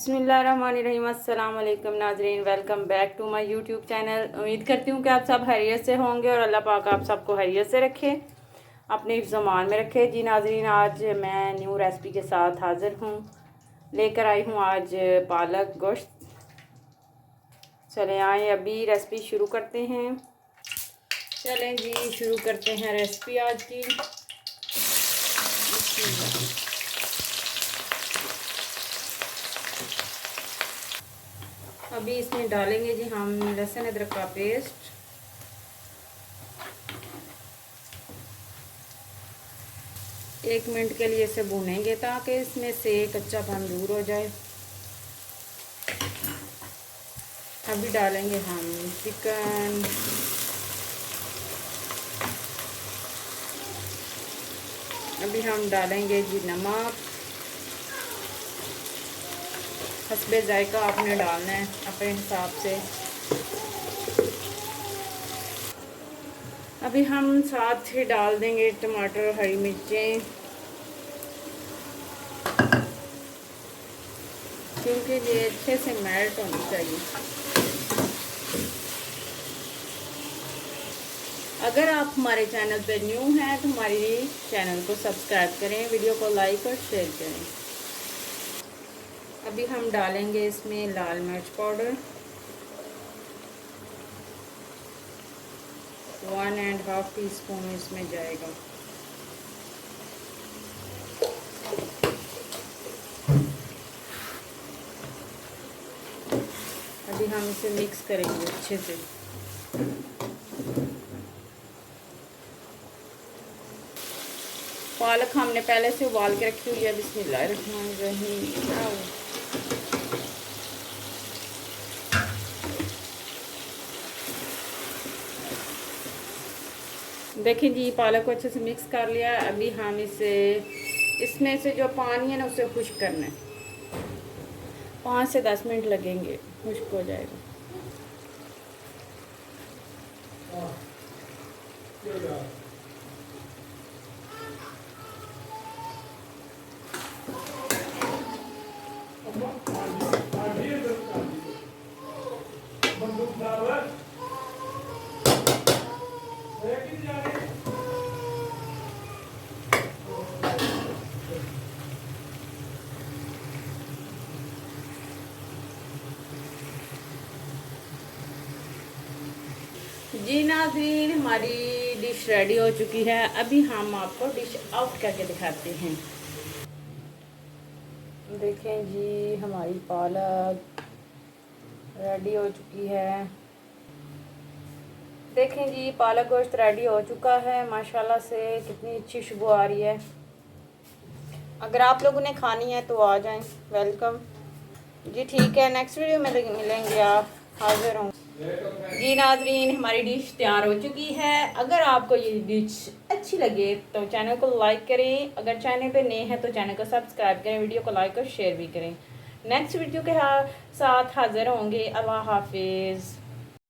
बिस्मिल्लाहिर्रहमानिर्रहीम। अस्सलाम वालेकुम नाजरीन, welcome back to my YouTube channel. उम्मीद करती हूँ कि आप सब खैरियत से होंगे और अल्लाह पाक आप सबको खैरियत से रखे, अपने हिफ्ज़-ओ-मान में रखे। जी नाजरीन, आज मैं न्यू रेसिपी के साथ हाज़िर हूँ। लेकर आई हूँ आज पालक गोश्त। चलें आए अभी रेसिपी शुरू करते हैं। चलें जी शुरू करते हैं रेसिपी आज की। अभी इसमें डालेंगे जी हम लहसुन अदरक का पेस्ट। एक मिनट के लिए इसे भूनेंगे ताकि इसमें से कच्चापन दूर हो जाए। अभी डालेंगे हम चिकन। अभी हम डालेंगे जी नमक। हस्बे जायका आपने डालना है अपने हिसाब से। अभी हम साथ ही डाल देंगे टमाटर, हरी मिर्चें, क्योंकि ये अच्छे से मेल्ट होनी चाहिए। अगर आप हमारे चैनल पर न्यू हैं तो हमारे चैनल को सब्सक्राइब करें, वीडियो को लाइक और शेयर करें। अभी हम डालेंगे इसमें लाल मिर्च पाउडर 1.5 टीस्पून इसमें जाएगा। अभी हम इसे मिक्स करेंगे अच्छे से। पालक हमने पहले से उबाल के रखी हुई है। बिस्मिल्लाहिर्रहमानिर्रहीम। देखिए जी पालक को अच्छे से मिक्स कर लिया। अभी हम इसमें से जो पानी है ना उसे खुश्क करना है। 5 से 10 मिनट लगेंगे, खुश्क हो जाएगा। जी नाज़रीन, हमारी डिश रेडी हो चुकी है। अभी हम आपको डिश आउट करके दिखाते हैं। देखें जी हमारी पालक रेडी हो चुकी है। देखें जी पालक गोश्त रेडी हो चुका है। माशाल्लाह से कितनी अच्छी खुशबू आ रही है। अगर आप लोगों ने खानी है तो आ जाएं, वेलकम जी। ठीक है, नेक्स्ट वीडियो में मिलेंगे, आप हाजिर हों। जी नाजरीन, हमारी डिश तैयार हो चुकी है। अगर आपको ये डिश अच्छी लगे तो चैनल को लाइक करें, अगर चैनल पे नए हैं तो चैनल को सब्सक्राइब करें, वीडियो को लाइक और शेयर भी करें। नेक्स्ट वीडियो के साथ हाजिर होंगे। अल्लाह हाफिज़।